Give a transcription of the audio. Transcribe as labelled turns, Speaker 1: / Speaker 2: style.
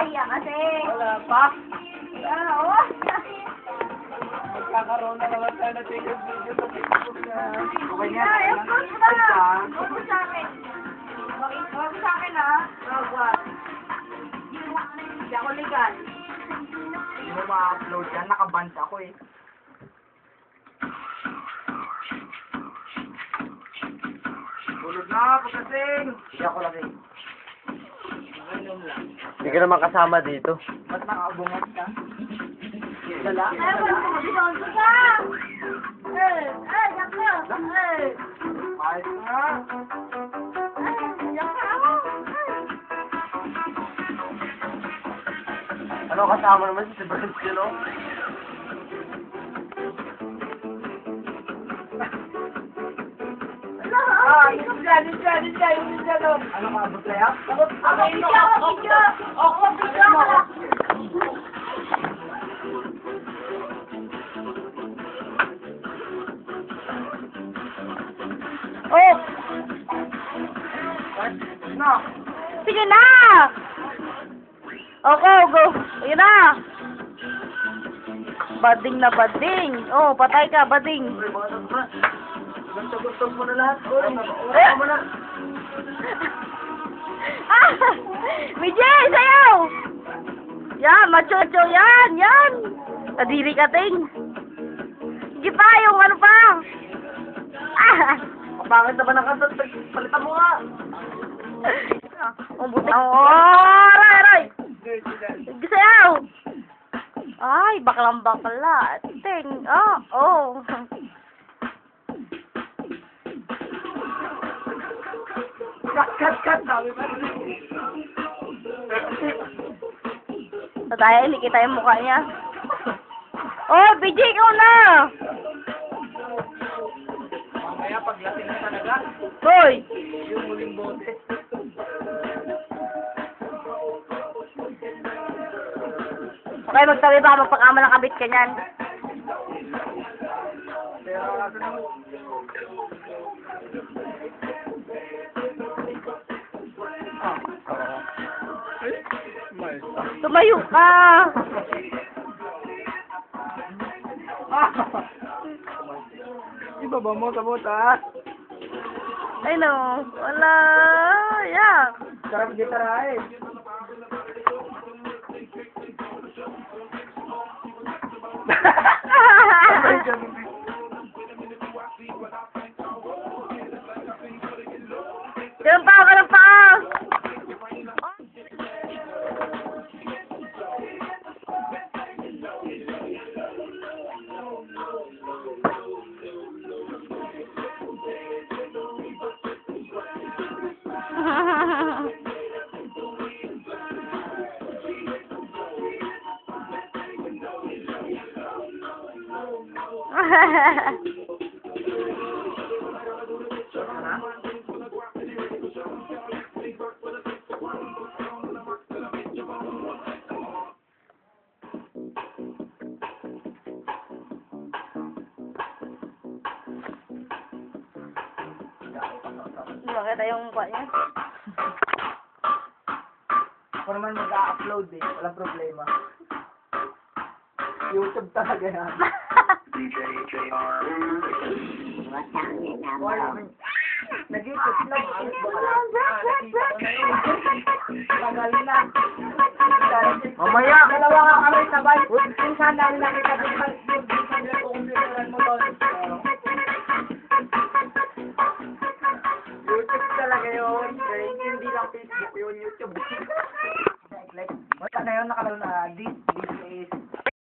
Speaker 1: Iya kasi.
Speaker 2: Wala pa.
Speaker 1: Oo.
Speaker 2: Magkakaroon na naman tayo na tingin video sa Facebook na. Okay niya.
Speaker 1: Ay, of course ba? Huwag mo sa akin. Huwag mo sa akin, ha? Huwag. Hindi ako legal.
Speaker 2: Hindi mo ma-upload yan. Nakabans ako eh. Tulog na, pagkasing. Hindi ako lasing. Ganyan lang.
Speaker 3: Hindi ka naman kasama dito.
Speaker 2: Ba't nakaubungat ka? Dala?
Speaker 1: Ay, wala ko mag-sonso ka. Dako.
Speaker 2: Ayos nga.
Speaker 1: Dako.
Speaker 3: Ano kasama naman si Sebastian, no?
Speaker 2: Ninja doon. Ano ka, abot kaya?
Speaker 1: Ako, video. Ako, video. Oh!
Speaker 2: No.
Speaker 1: Sige na! Okay, go. Sige na! Bading na bading. Oh, patay ka, bading.
Speaker 2: Gusto mo na lahat.
Speaker 1: Eh! Ah! Mijay, sayaw! Yan, machocho yan, yan! Kadiri ka, ting. Sige pa, yung ano pa. Ah!
Speaker 2: Pangit naman ang kanta. Palitan mo nga.
Speaker 1: Ang buti. Oh, aray! Sige, sayaw! Ay, baklang bakla. Ting. Oh.
Speaker 2: Cut. Sabi ba?
Speaker 1: So, tayo, ilikita yung mukha niya. Oh, BJ, ikaw na!
Speaker 2: Mamaya paglasing na talaga.
Speaker 1: Hoy!
Speaker 2: Yung muling bote.
Speaker 1: Okay, magtabi ba? Magpakama ng kabit ka niyan. Tumayo ka!
Speaker 2: Ibaba mo sa butas.
Speaker 1: Ay no, wala. Yak.
Speaker 2: Sarap gitara eh.
Speaker 1: Ganun pa. Makita yung mukha niya.
Speaker 2: Ako naman mag-upload eh. Walang problema. YouTube talaga yan. Nag-YouTube na. Tagal na.
Speaker 3: Mamaya!
Speaker 2: Dalawa nga kami sabay. Minsan namin nakita din pa yung computeran mo doon. YouTube talaga yun. Hindi lang Facebook yun, YouTube. Wala na yun, nakalaro na this